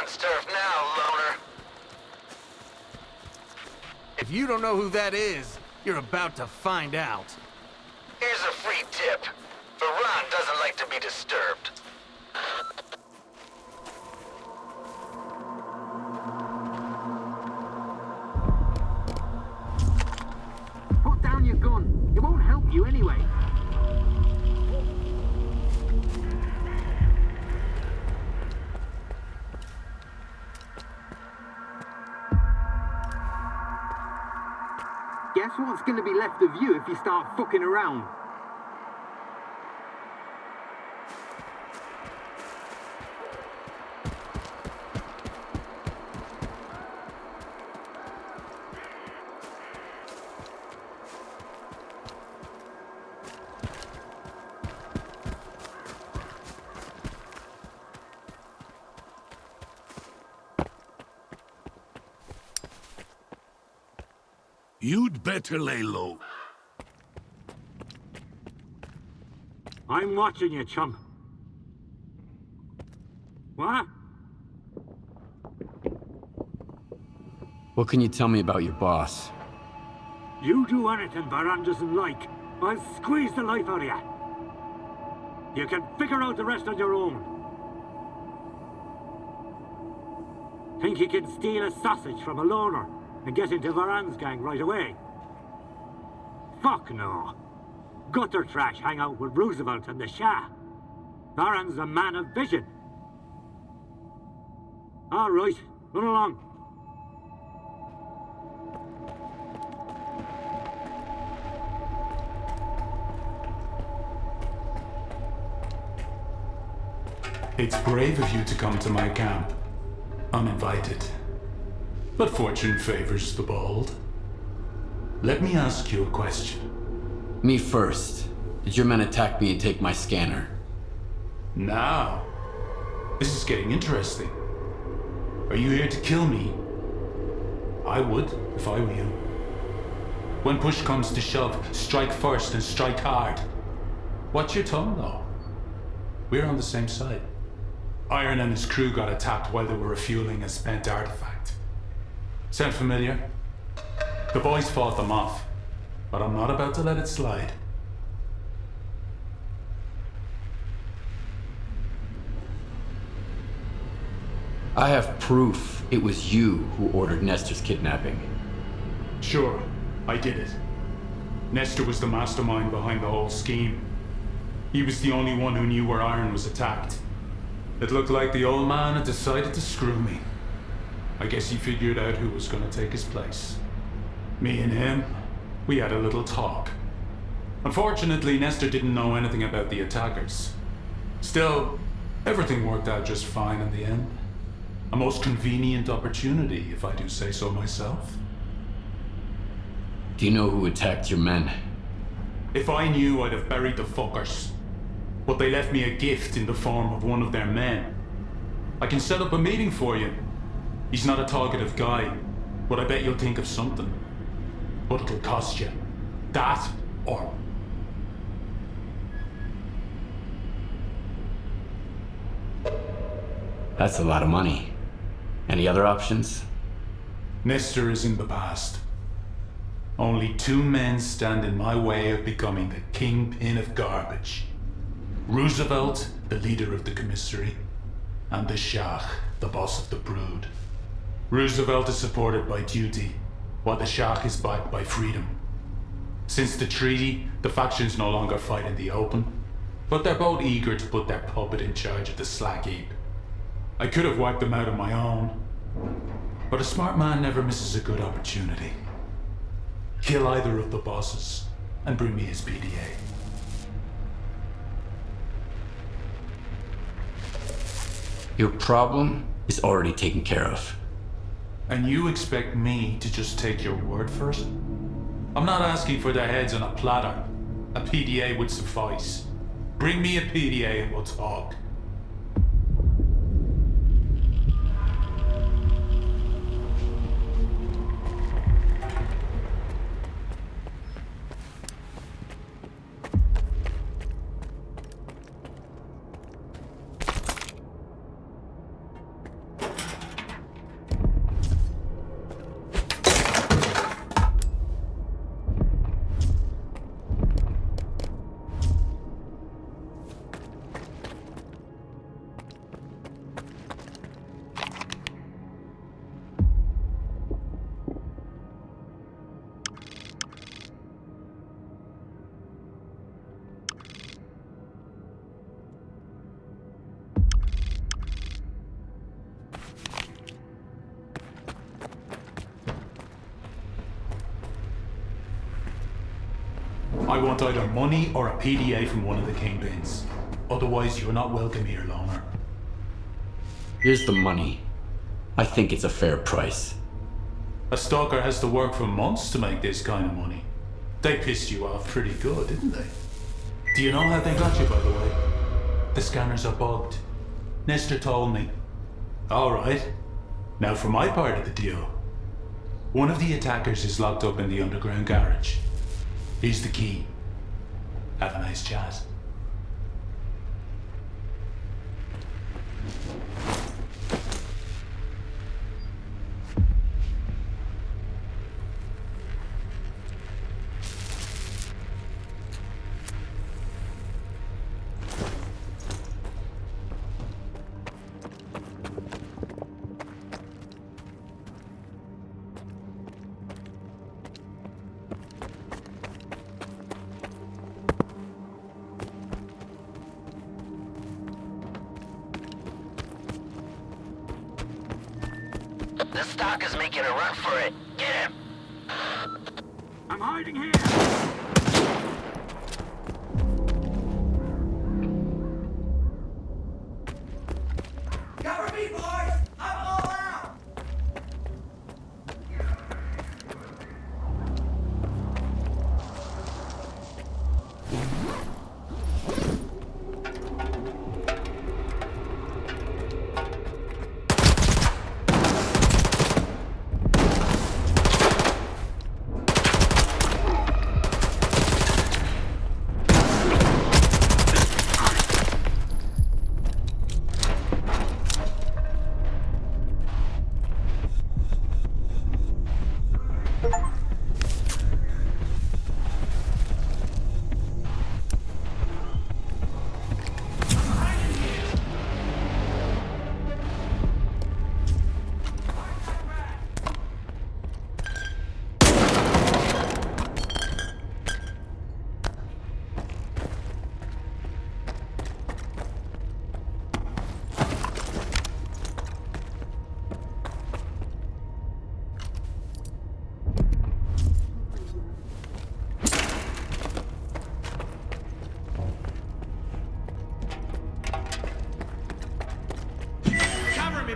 Varan's turf now, loner. If you don't know who that is, you're about to find out. Here's a free tip. Varan doesn't like to be disturbed. Put down your gun. It won't help you anyway. Guess what's going to be left of you if you start fucking around? You'd better lay low. I'm watching you, chump. What? What can you tell me about your boss? You do anything Varan doesn't like, I'll squeeze the life out of you. You can figure out the rest on your own. Think you can steal a sausage from a loner and get into Varan's gang right away? Fuck no. Gutter trash hang out with Roosevelt and the Shah. Varan's a man of vision. All right, run along. It's brave of you to come to my camp, uninvited. But fortune favors the bold. Let me ask you a question. Me first. Did your men attack me and take my scanner? Now, this is getting interesting. Are you here to kill me? I would, if I were you. When push comes to shove, strike first and strike hard. Watch your tongue, though. We're on the same side. Iron and his crew got attacked while they were refueling a spent artifact. Sound familiar? The boys fought them off, but I'm not about to let it slide. I have proof it was you who ordered Nestor's kidnapping. Sure, I did it. Nestor was the mastermind behind the whole scheme. He was the only one who knew where Iron was attacked. It looked like the old man had decided to screw me. I guess he figured out who was going to take his place. Me and him, we had a little talk. Unfortunately, Nestor didn't know anything about the attackers. Still, everything worked out just fine in the end. A most convenient opportunity, if I do say so myself. Do you know who attacked your men? If I knew, I'd have buried the fuckers. But they left me a gift in the form of one of their men. I can set up a meeting for you. He's not a talkative guy, but I bet you'll think of something. But it'll cost you. That or... That's a lot of money. Any other options? Nestor is in the past. Only two men stand in my way of becoming the kingpin of garbage. Roosevelt, the leader of the commissary, and the Shah, the boss of the brood. Roosevelt is supported by duty, while the Shah is backed by freedom. Since the treaty, the factions no longer fight in the open, but they're both eager to put their puppet in charge of the slag heap. I could have wiped them out on my own, but a smart man never misses a good opportunity. Kill either of the bosses, and bring me his PDA. Your problem is already taken care of. And you expect me to just take your word for it? I'm not asking for their heads on a platter. A PDA would suffice. Bring me a PDA and we'll talk. I want either money or a PDA from one of the kingpins. Otherwise, you're not welcome here, loner. Here's the money. I think it's a fair price. A stalker has to work for months to make this kind of money. They pissed you off pretty good, didn't they? Do you know how they got you, by the way? The scanners are bugged. Nestor told me. All right. Now for my part of the deal. One of the attackers is locked up in the underground garage. Here's the key. Have a nice chat. The stalker's making a run for it. Get him! I'm hiding here! Cover me, boys! I'm all out!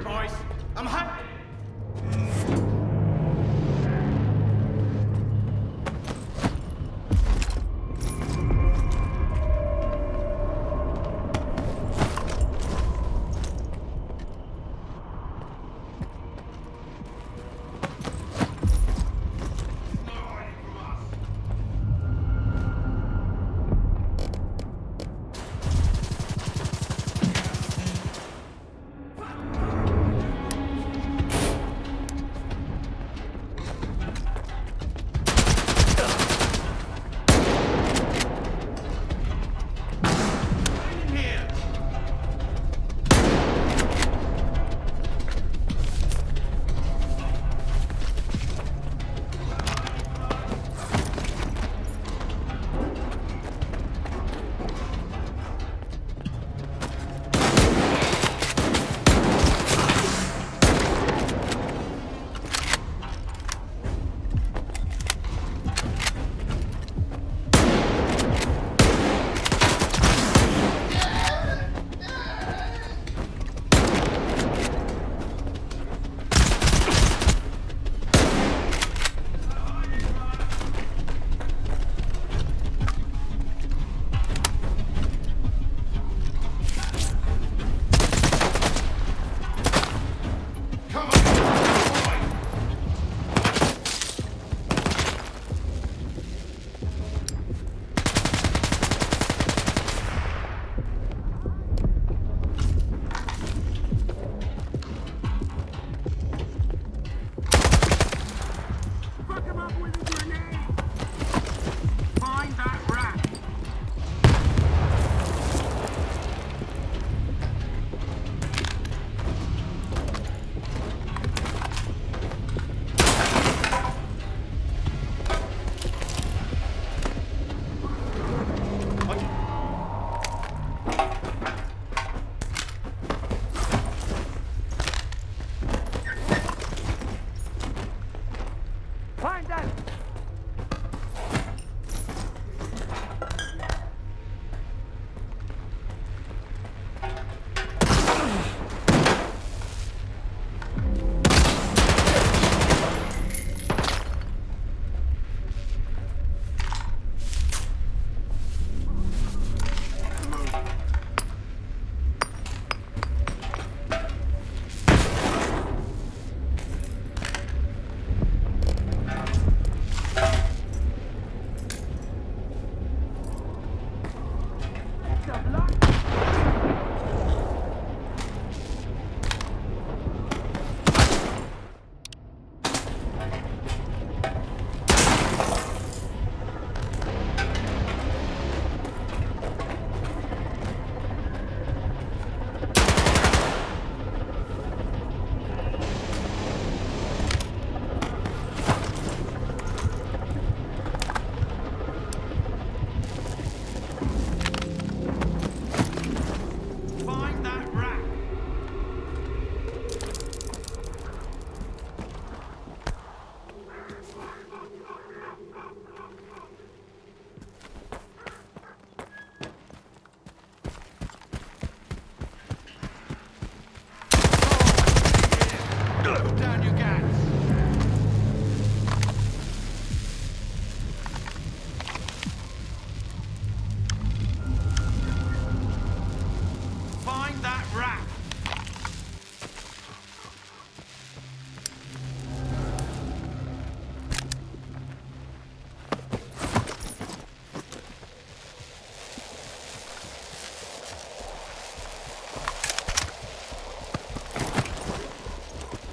boys. I'm hot.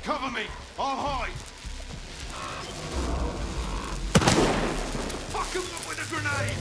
Cover me! I'll hide! Fuck him up with a grenade!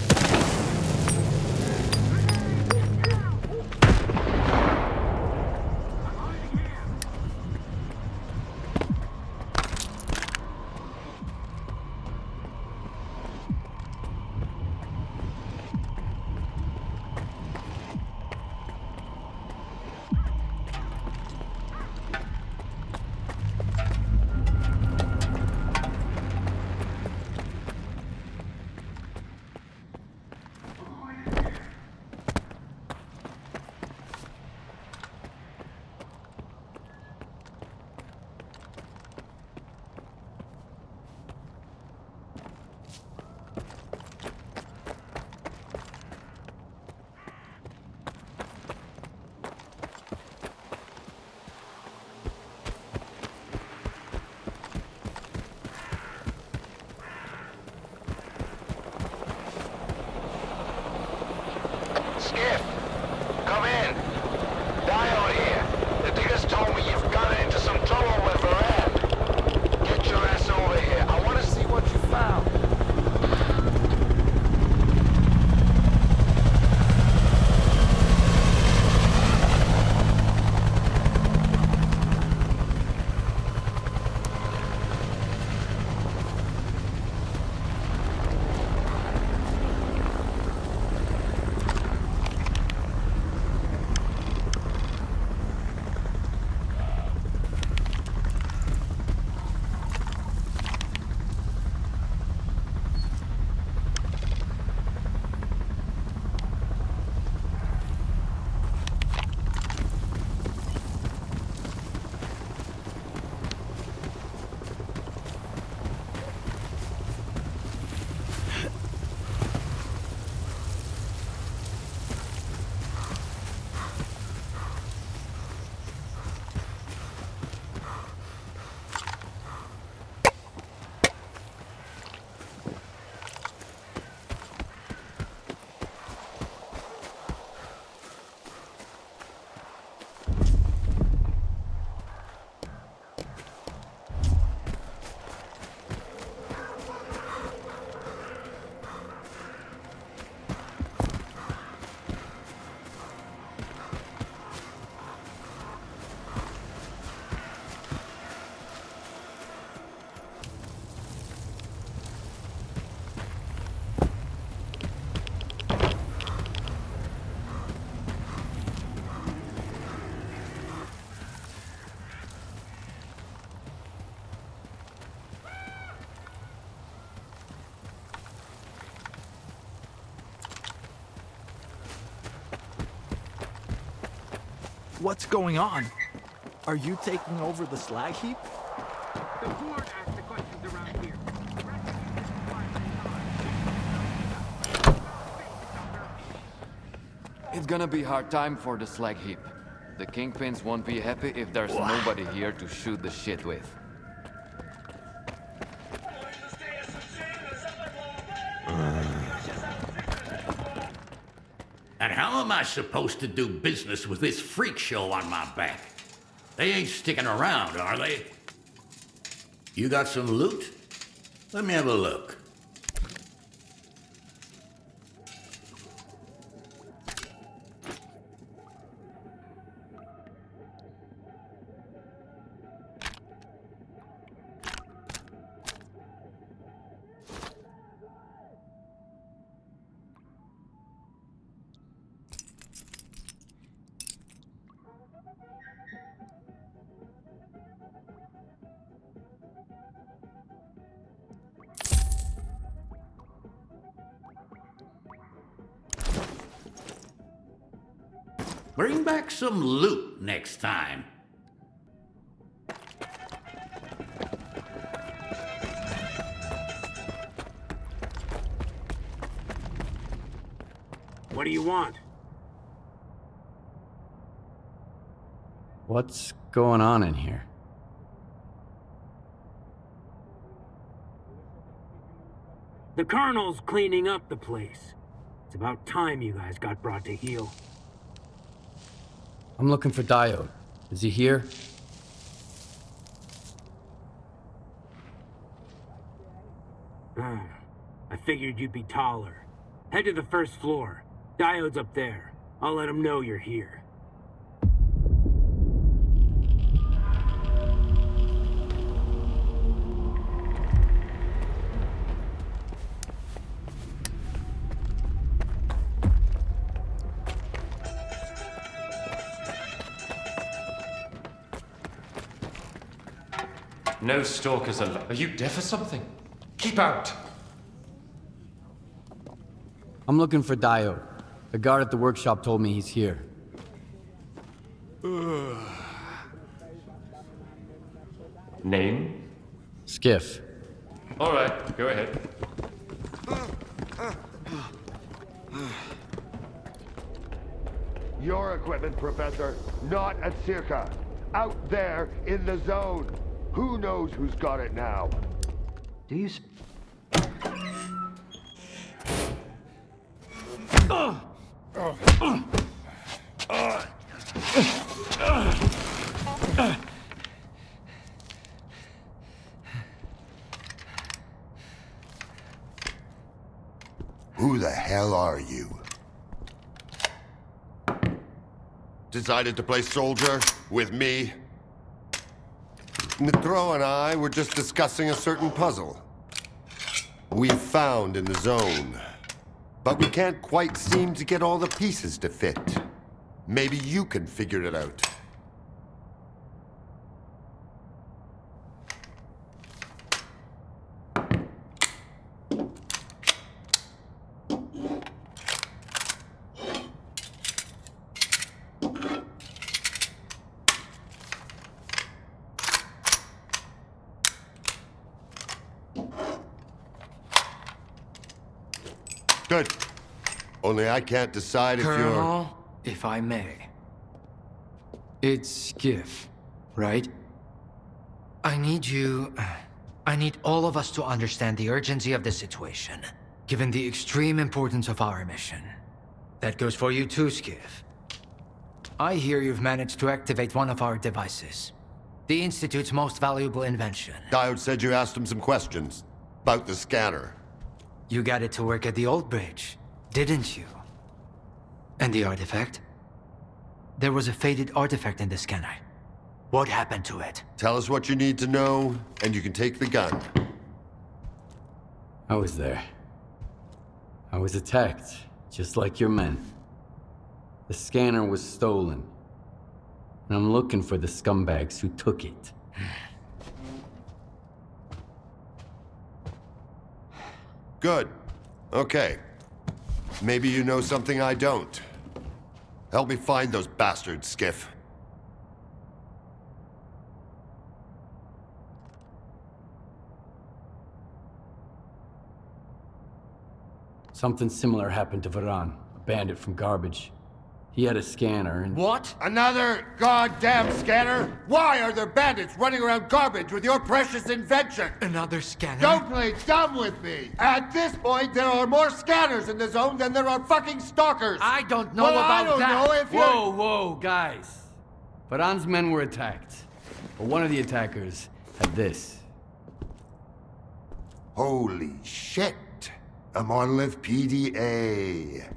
Skiff, come in. Diode here. The diggers told me you've gotten into some trouble with Varand. Get your ass over here. I want to see what you found. What's going on? Are you taking over the slag heap? The board asks the questions around here. It's gonna be hard time for the slag heap. The kingpins won't be happy if there's nobody here to shoot the shit with. And how am I supposed to do business with this freak show on my back? They ain't sticking around, are they? You got some loot? Let me have a look. Bring back some loot next time. What do you want? What's going on in here? The Colonel's cleaning up the place. It's about time you guys got brought to heel. I'm looking for Diode. Is he here? I figured you'd be taller. Head to the first floor. Diode's up there. I'll let him know you're here. No stalkers allowed. Are you deaf or something? Keep out! I'm looking for Diode. The guard at the workshop told me he's here. Name? Skiff. All right, go ahead. Your equipment, Professor, not at S.T.A.L.K.E.R.2. Out there in the zone. Who knows who's got it now? Do you... Who the hell are you? Decided to play soldier with me? Mitro and I were just discussing a certain puzzle we found in the zone, but we can't quite seem to get all the pieces to fit. Maybe you can figure it out. Good. Only I can't decide if you're... Colonel, if I may. It's Skiff, right? I need all of us to understand the urgency of the situation, given the extreme importance of our mission. That goes for you too, Skiff. I hear you've managed to activate one of our devices. The Institute's most valuable invention. Diode said you asked him some questions about the scanner. You got it to work at the old bridge, didn't you? And the artifact? There was a faded artifact in the scanner. What happened to it? Tell us what you need to know, and you can take the gun. I was there. I was attacked, just like your men. The scanner was stolen. And I'm looking for the scumbags who took it. Good. Okay. Maybe you know something I don't. Help me find those bastards, Skiff. Something similar happened to Varan, a bandit from Garbage. He had a scanner and... What? Another goddamn scanner? Why are there bandits running around Garbage with your precious invention? Another scanner? Don't play dumb with me! At this point, there are more scanners in the zone than there are fucking stalkers! I don't know about that! I don't know if you're... Whoa, guys. Varan's men were attacked. But one of the attackers had this. Holy shit! A monolith PDA.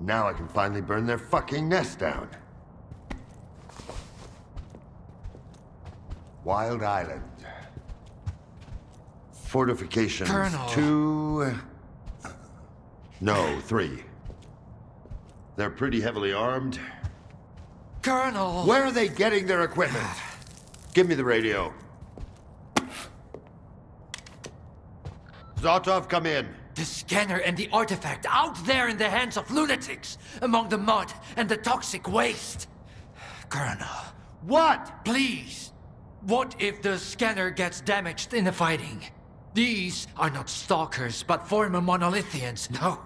Now I can finally burn their fucking nest down. Wild Island. Fortifications. Colonel. 2... No, 3. They're pretty heavily armed. Colonel! Where are they getting their equipment? Give me the radio. Zotov, come in. The scanner and the artifact out there in the hands of lunatics, among the mud and the toxic waste. Colonel. What? Please. What if the scanner gets damaged in the fighting? These are not stalkers, but former monolithians. No,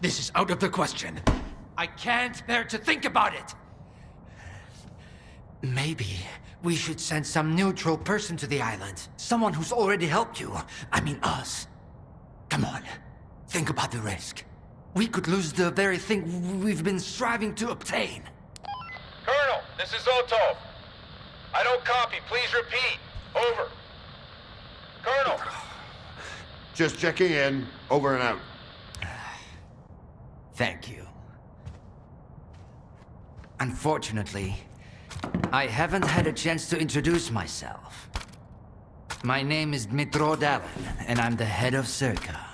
this is out of the question. I can't bear to think about it. Maybe we should send some neutral person to the island. Someone who's already helped you. I mean us. Come on. Think about the risk. We could lose the very thing we've been striving to obtain. Colonel, this is Zotov. I don't copy. Please repeat. Over. Colonel. Just checking in. Over and out. Thank you. Unfortunately, I haven't had a chance to introduce myself. My name is Dmitro Dalin, and I'm the head of S.T.A.L.K.E.R.,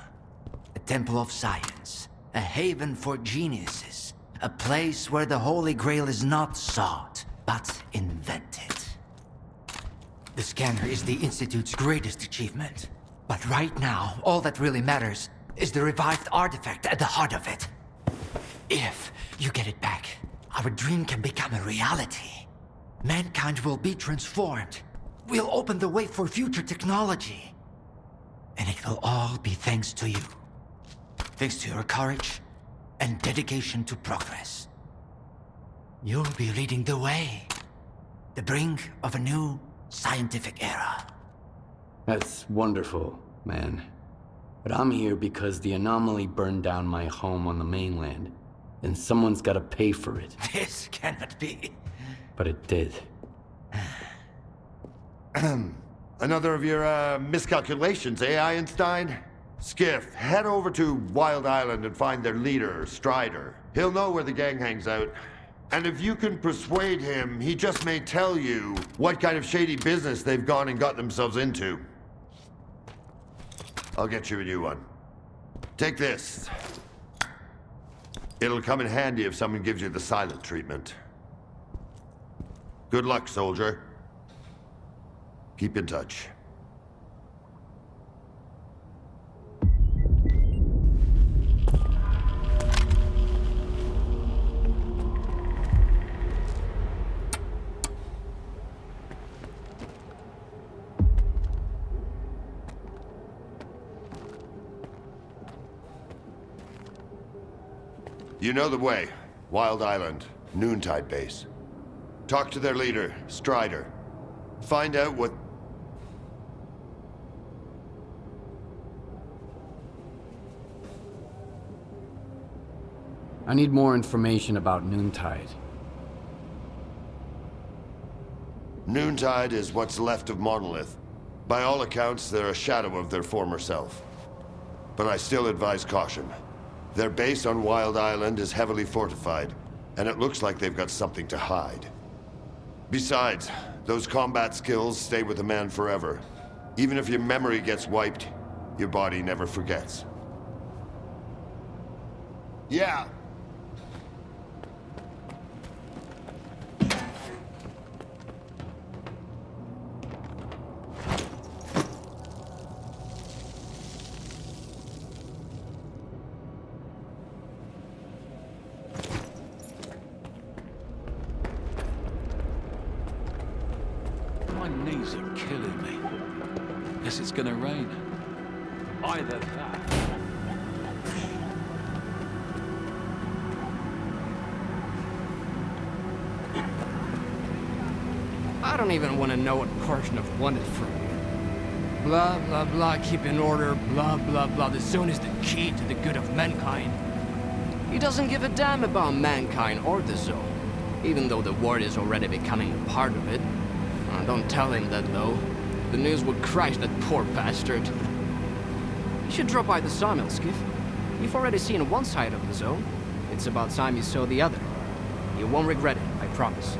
a temple of science, a haven for geniuses, a place where the Holy Grail is not sought, but invented. The scanner is the Institute's greatest achievement. But right now, all that really matters is the revived artifact at the heart of it. If you get it back, our dream can become a reality. Mankind will be transformed. We'll open the way for future technology. And it will all be thanks to you. Thanks to your courage and dedication to progress. You'll be leading the way. The brink of a new scientific era. That's wonderful, man. But I'm here because the anomaly burned down my home on the mainland, and someone's gotta pay for it. This cannot be. But it did. Another of your, miscalculations, eh, Einstein? Skiff, head over to Wild Island and find their leader, Strider. He'll know where the gang hangs out. And if you can persuade him, he just may tell you what kind of shady business they've gone and got themselves into. I'll get you a new one. Take this. It'll come in handy if someone gives you the silent treatment. Good luck, soldier. Keep in touch. You know the way. Wild Island, Noontide base. Talk to their leader, Strider. Find out what... I need more information about Noontide. Noontide is what's left of Monolith. By all accounts, they're a shadow of their former self. But I still advise caution. Their base on Wild Island is heavily fortified, and it looks like they've got something to hide. Besides, those combat skills stay with a man forever. Even if your memory gets wiped, your body never forgets. Yeah. My knees are killing me. Guess it's gonna rain. Either that. I don't even want to know what Korshunov wanted from you. Blah, blah, blah, keep in order, blah, blah, blah. The zone is the key to the good of mankind. He doesn't give a damn about mankind or the zone, even though the world is already becoming a part of it. Don't tell him that, though. The news would crush that poor bastard. You should drop by the sawmill, Skiff. You've already seen one side of the zone. It's about time you saw the other. You won't regret it, I promise.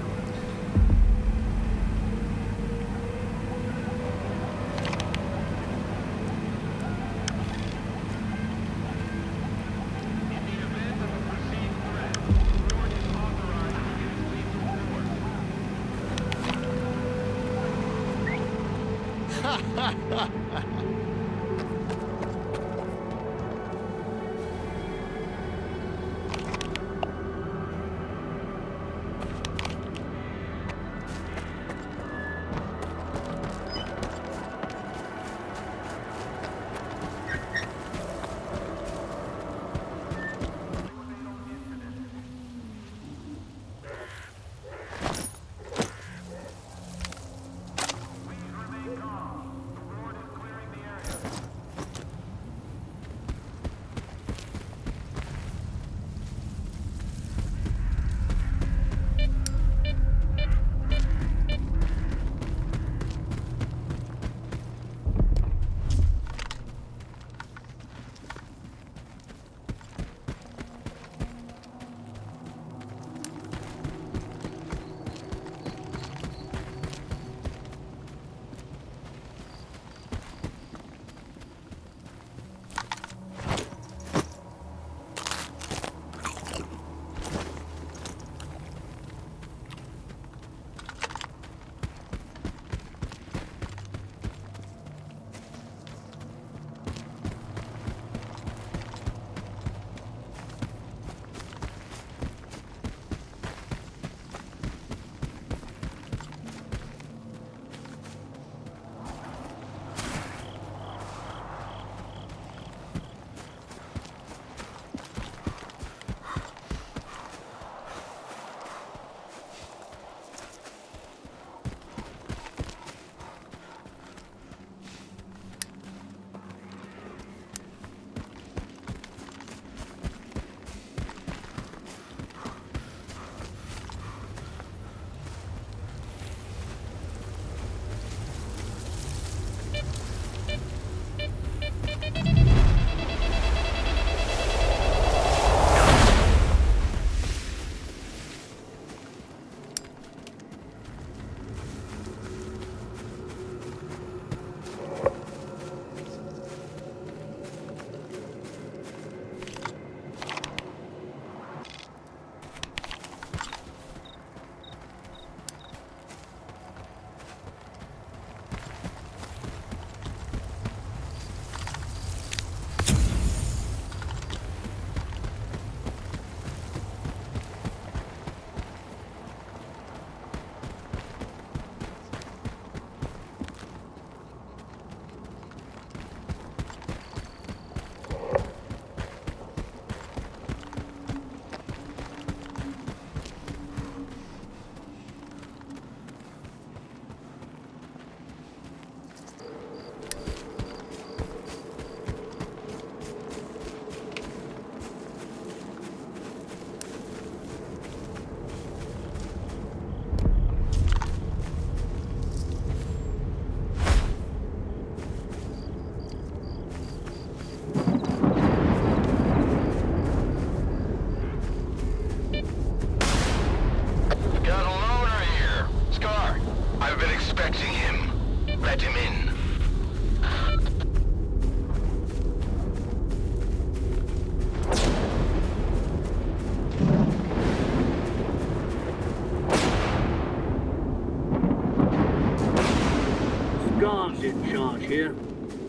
in charge here.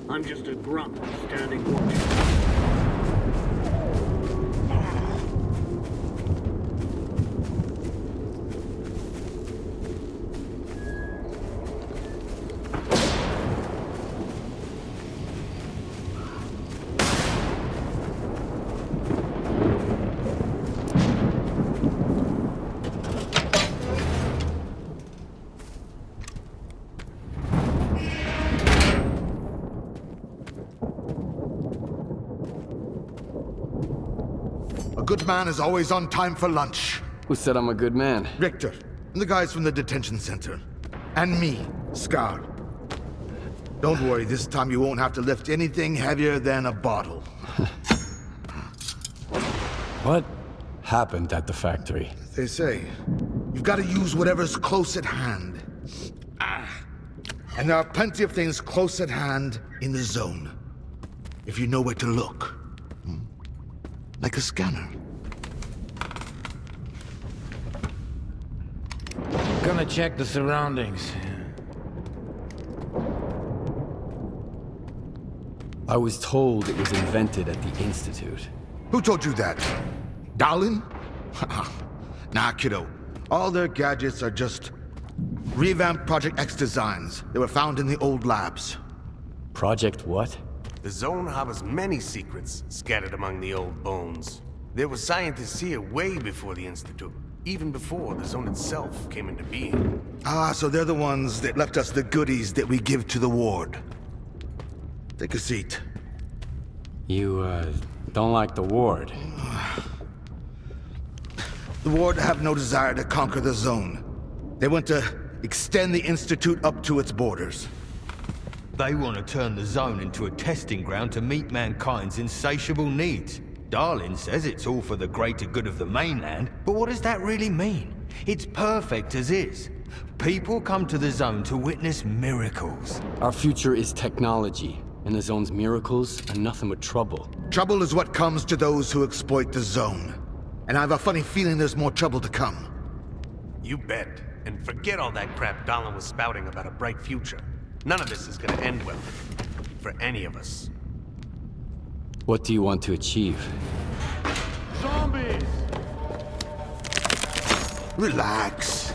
I'm just a grunt standing watch. A good man is always on time for lunch. Who said I'm a good man? Richter, and the guys from the detention center. And me, S.T.A.L.K.E.R. Don't worry, this time you won't have to lift anything heavier than a bottle. What happened at the factory? They say, you've got to use whatever's close at hand. And there are plenty of things close at hand in the zone. If you know where to look. Like a scanner. Gonna check the surroundings. I was told it was invented at the Institute. Who told you that? Darlin? Nah, kiddo. All their gadgets are just revamped Project X designs. They were found in the old labs. Project what? The zone harbors many secrets scattered among the old bones. There were scientists here way before the Institute, even before the zone itself came into being. Ah, so they're the ones that left us the goodies that we give to the ward. Take a seat. You, don't like the ward? The ward have no desire to conquer the zone. They want to extend the Institute up to its borders. They want to turn the zone into a testing ground to meet mankind's insatiable needs. Darlin says it's all for the greater good of the mainland, but what does that really mean? It's perfect as is. People come to the zone to witness miracles. Our future is technology, and the zone's miracles are nothing but trouble. Trouble is what comes to those who exploit the zone. And I have a funny feeling there's more trouble to come. You bet. And forget all that crap Darlin was spouting about a bright future. None of this is gonna end well. For any of us. What do you want to achieve? Zombies! Relax.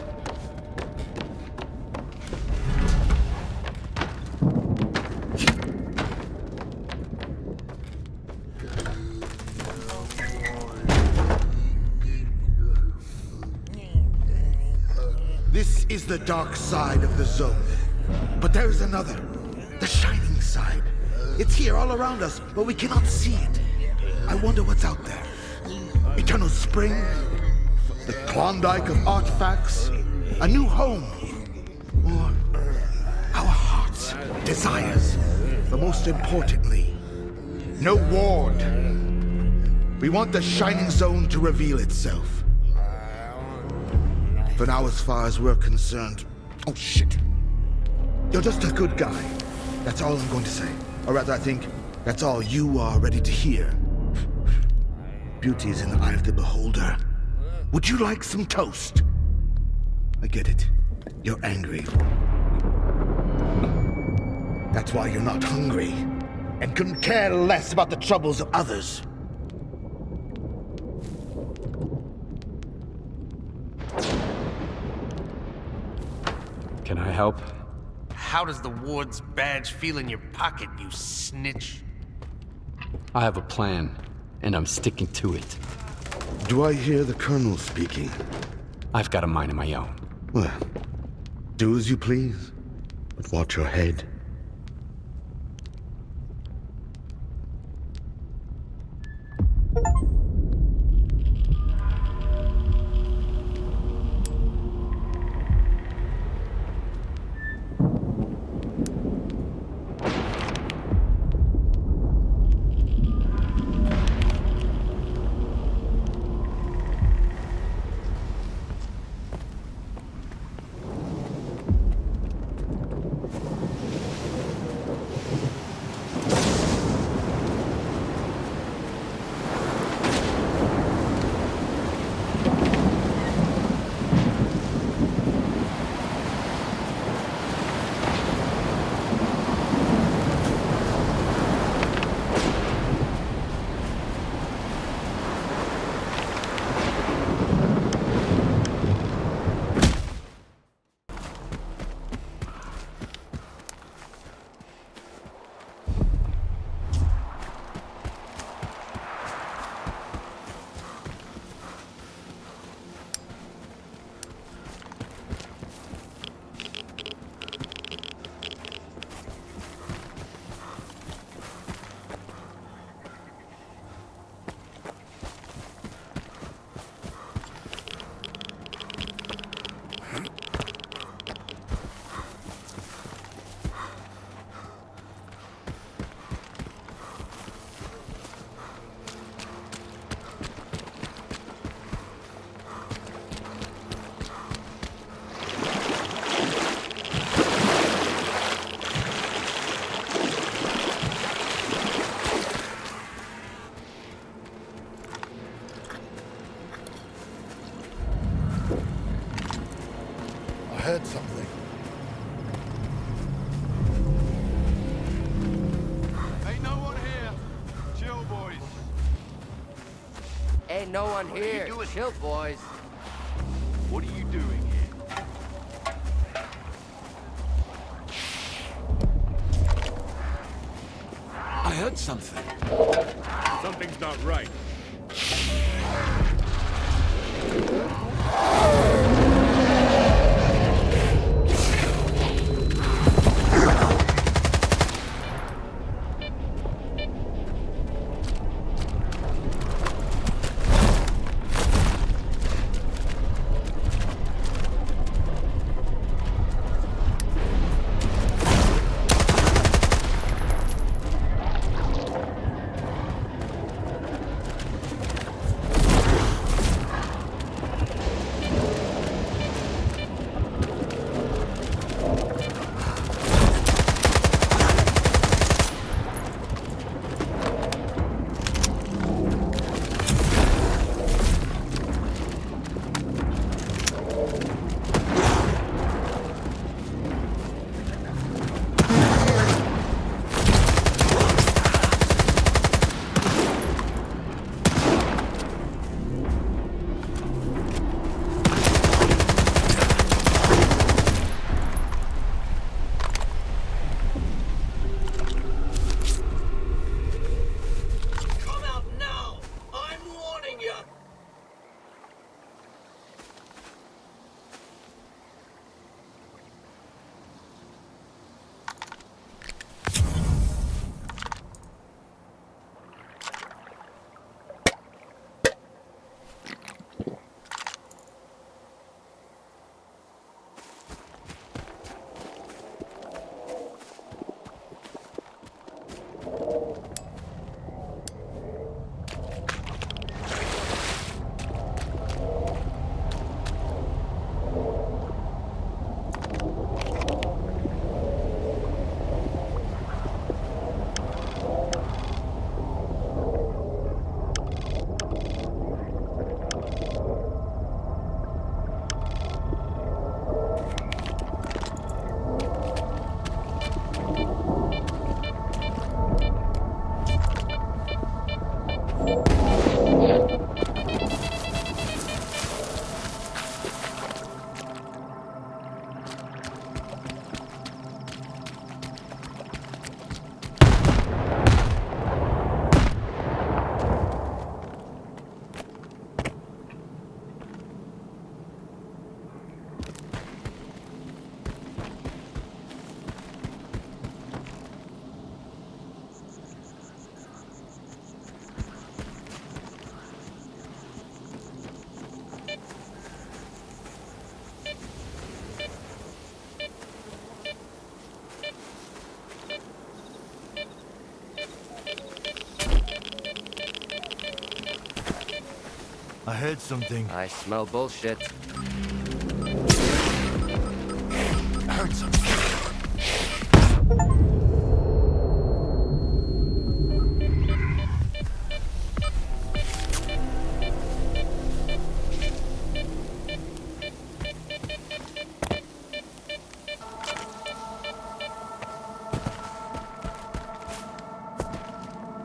This is the dark side of the zone. But there is another, the shining side. It's here all around us, but we cannot see it. I wonder what's out there. Eternal spring, the Klondike of artifacts, a new home, or our hearts, desires. But most importantly, no ward. We want the shining zone to reveal itself. For now, as far as we're concerned, oh shit. You're just a good guy. That's all I'm going to say. Or rather, I think that's all you are ready to hear. Beauty is in the eye of the beholder. Would you like some toast? I get it. You're angry. That's why you're not hungry. And couldn't care less about the troubles of others. Can I help? How does the ward's badge feel in your pocket, you snitch? I have a plan, and I'm sticking to it. Do I hear the Colonel speaking? I've got a mind of my own. Well, do as you please, but watch your head. ain't no one here. Chill, boys. What are you doing here? I heard something. Something's not right. I heard something. I smell bullshit. I heard something.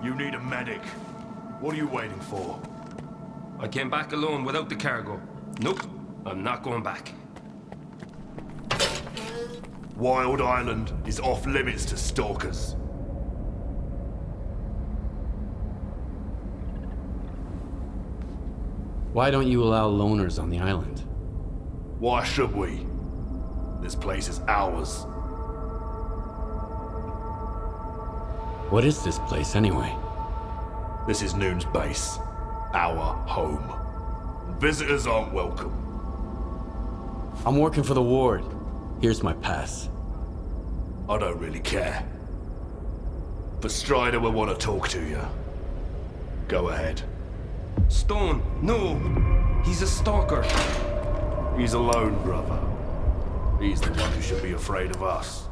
You need a medic. What are you waiting for? I came back alone without the cargo. Nope, I'm not going back. Wild Island is off limits to stalkers. Why don't you allow loners on the island? Why should we? This place is ours. What is this place, anyway? This is Noon's base. Our home. Visitors aren't welcome. I'm working for the ward. Here's my pass. I don't really care. But Strider will want to talk to you. Go ahead. Stone, no! He's a stalker. He's alone, brother. He's the one who should be afraid of us.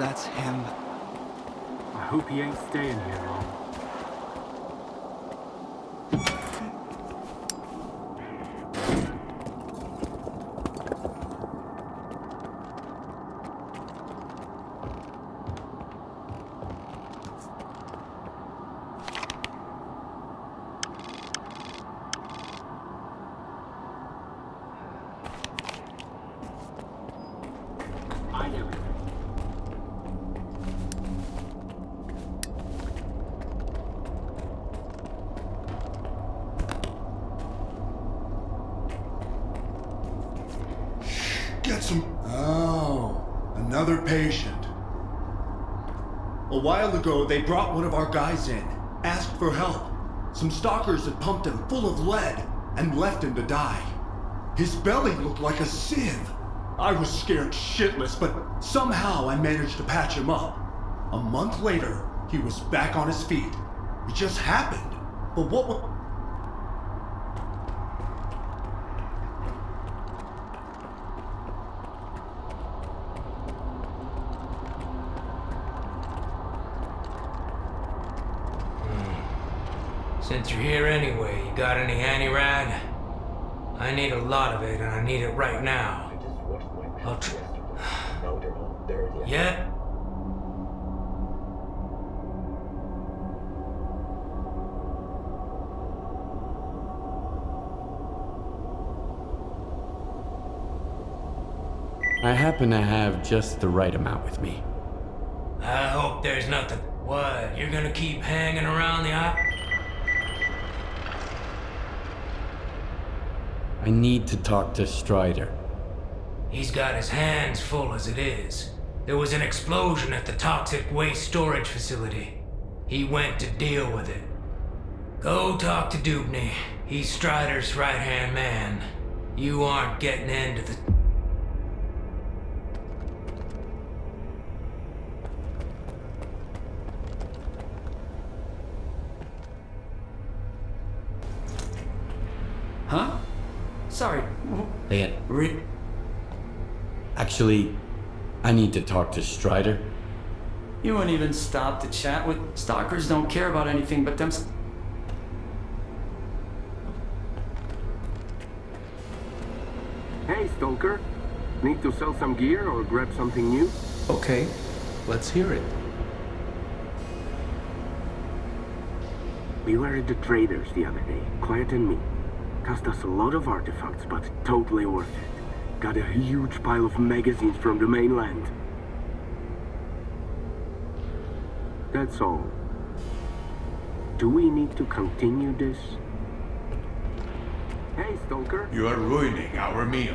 that's him. I hope he ain't staying here long. Get some... Oh, another patient. A while ago, they brought one of our guys in, asked for help. Some stalkers had pumped him full of lead and left him to die. His belly looked like a sieve. I was scared shitless, but somehow I managed to patch him up. A month later, he was back on his feet. It just happened. But what was... Since you're here anyway, you got any handy-rag? I need a lot of it, and I need it right now. I'll Yeah? I happen to have just the right amount with me. I hope there's nothing. What? You're gonna keep hanging around the eye? I need to talk to Strider. He's got his hands full as it is. There was an explosion at the toxic waste storage facility. He went to deal with it. Go talk to Dubney. He's Strider's right-hand man. You aren't getting into the... Huh? Sorry. Actually, I need to talk to Strider. You won't even stop to chat with... Stalkers don't care about anything but them... Hey, Stalker. Need to sell some gear or grab something new? Okay, let's hear it. We were at the traders the other day, Quiet and me. Cost us a lot of artifacts, but totally worth it. Got a huge pile of magazines from the mainland. That's all. Do we need to continue this? Hey, Stalker. You are ruining our meal.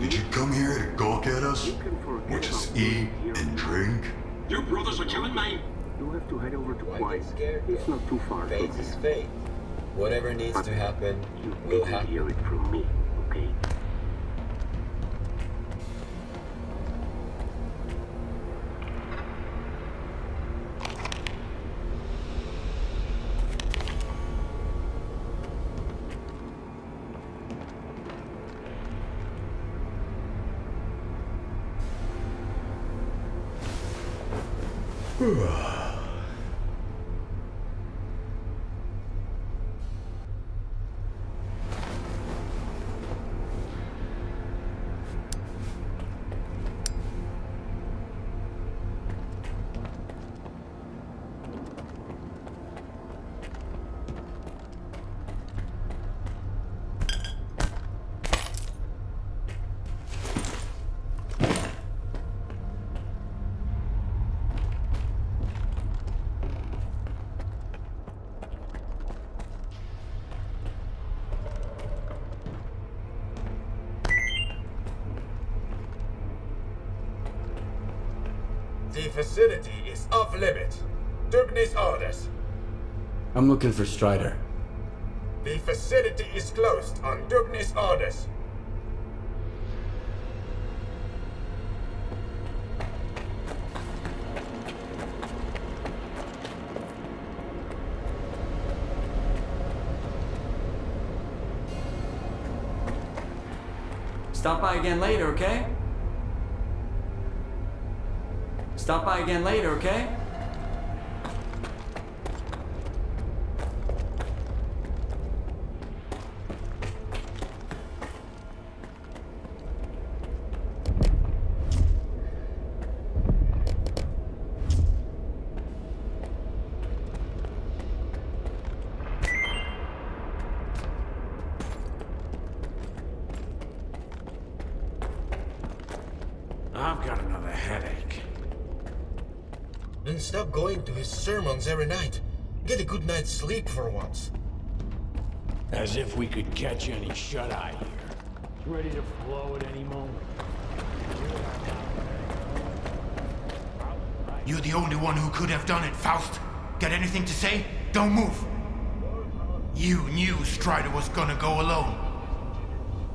Did you come here to gawk at us? Or just eat and drink? You brothers are killing me! You have to head over to Quiet. It's not too far from here. Fate is fate. Whatever needs to happen will happen. Hear it from me, okay? The facility is off limit. Dubney's orders. I'm looking for Strider. The facility is closed on Dubney's orders. Stop by again later, okay? Stop by again later, okay? I've got another headache. Then stop going to his sermons every night. Get a good night's sleep for once. As if we could catch any shut-eye here. It's ready to flow at any moment. You're the only one who could have done it, Faust. Got anything to say? Don't move. You knew Strider was gonna go alone.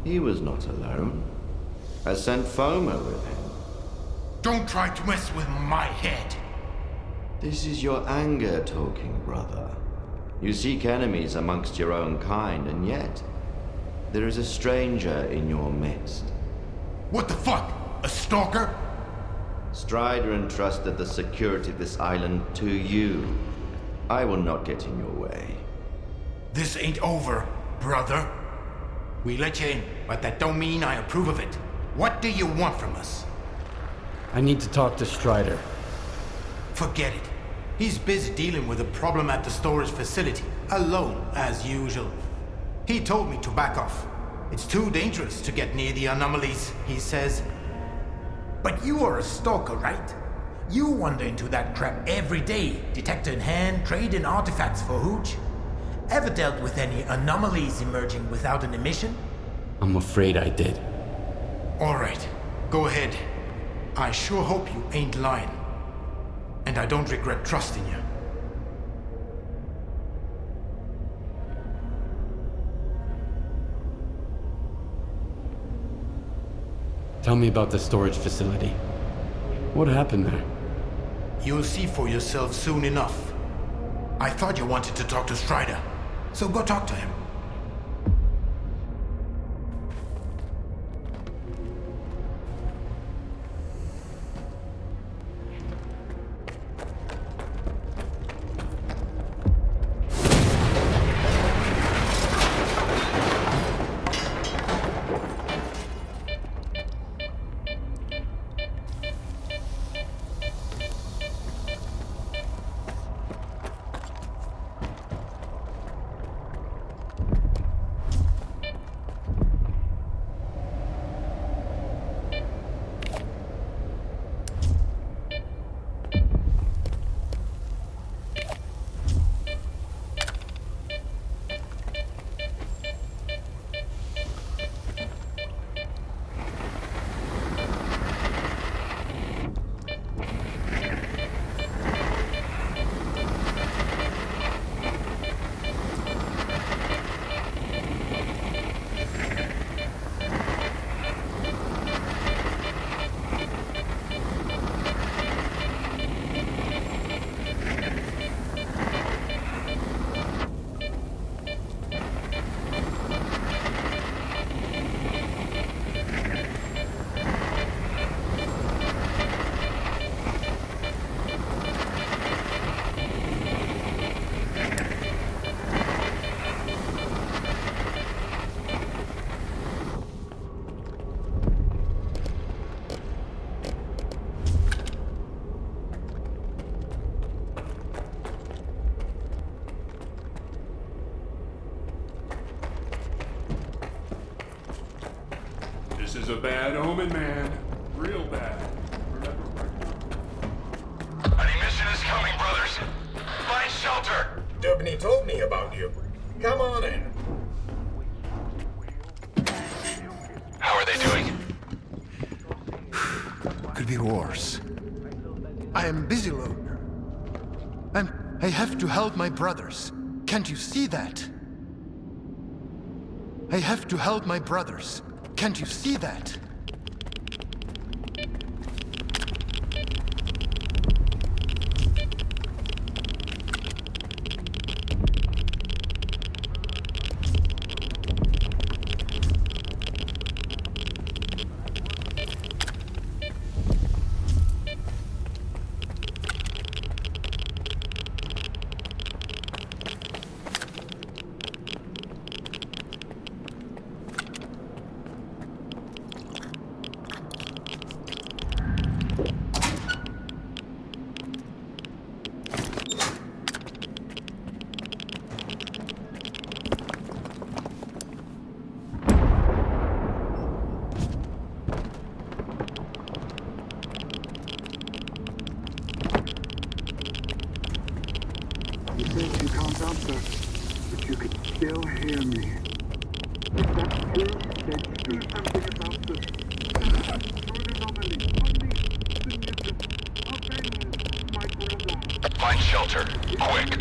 He was not alone. I sent Foma with him. Don't try to mess with my head. This is your anger talking, brother. You seek enemies amongst your own kind, and yet there is a stranger in your midst. What the fuck? A stalker? Strider entrusted the security of this island to you. I will not get in your way. This ain't over, brother. We let you in, but that don't mean I approve of it. What do you want from us? I need to talk to Strider. Forget it. He's busy dealing with a problem at the storage facility, alone, as usual. He told me to back off. It's too dangerous to get near the anomalies, he says. But you are a stalker, right? You wander into that crap every day, detector in hand, trading artifacts for hooch. Ever dealt with any anomalies emerging without an emission? I'm afraid I did. All right, go ahead. I sure hope you ain't lying. And I don't regret trusting you. Tell me about the storage facility. What happened there? You'll see for yourself soon enough. I thought you wanted to talk to Strider, so go talk to him. This is a bad omen, man. Real bad. Any mission is coming, brothers. Find shelter. Dubney told me about you. Come on in. How are they doing? Could be worse. I am busy, Loner. I have to help my brothers. Can't you see that? I have to help my brothers. Can't you see that? still hear me? If that's true, then do something about this. Anomaly, unleash the mutant. Avenge my brother. Find shelter, quick.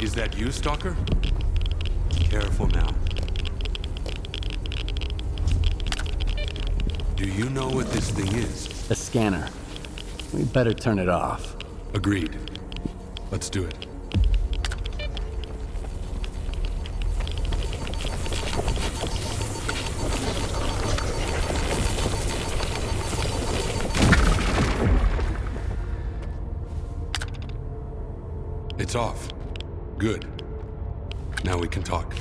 Is that you, Stalker? Careful now. Do you know what this thing is? A scanner. We better turn it off. Agreed. Let's do it. It's off. Good. Now we can talk.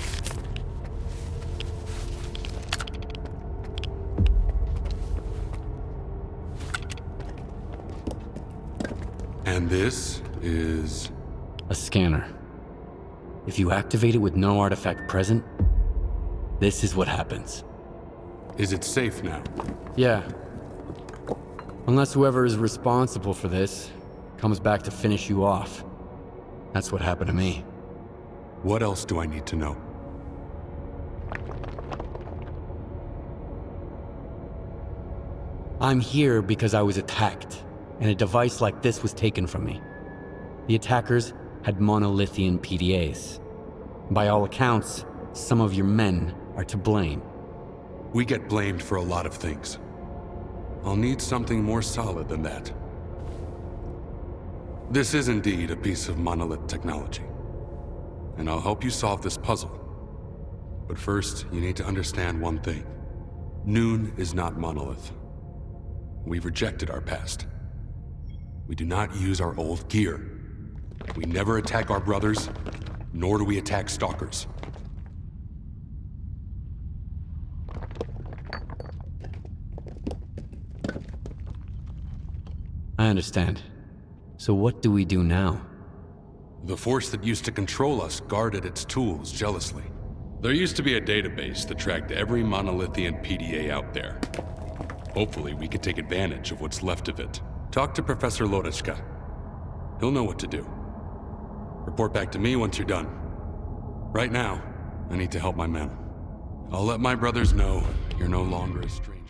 And this is... a scanner. If you activate it with no artifact present, this is what happens. Is it safe now? Yeah. Unless whoever is responsible for this comes back to finish you off. That's what happened to me. What else do I need to know? I'm here because I was attacked, and a device like this was taken from me. The attackers had monolithian PDAs. By all accounts, some of your men are to blame. We get blamed for a lot of things. I'll need something more solid than that. This is indeed a piece of monolith technology, and I'll help you solve this puzzle. But first, you need to understand one thing. Noon is not monolith. We've rejected our past. We do not use our old gear. We never attack our brothers, nor do we attack stalkers. I understand. So what do we do now? The force that used to control us guarded its tools jealously. There used to be a database that tracked every monolithian PDA out there. Hopefully we could take advantage of what's left of it. Talk to Professor Lodeshka. He'll know what to do. Report back to me once you're done. Right now, I need to help my men. I'll let my brothers know you're no longer a stranger.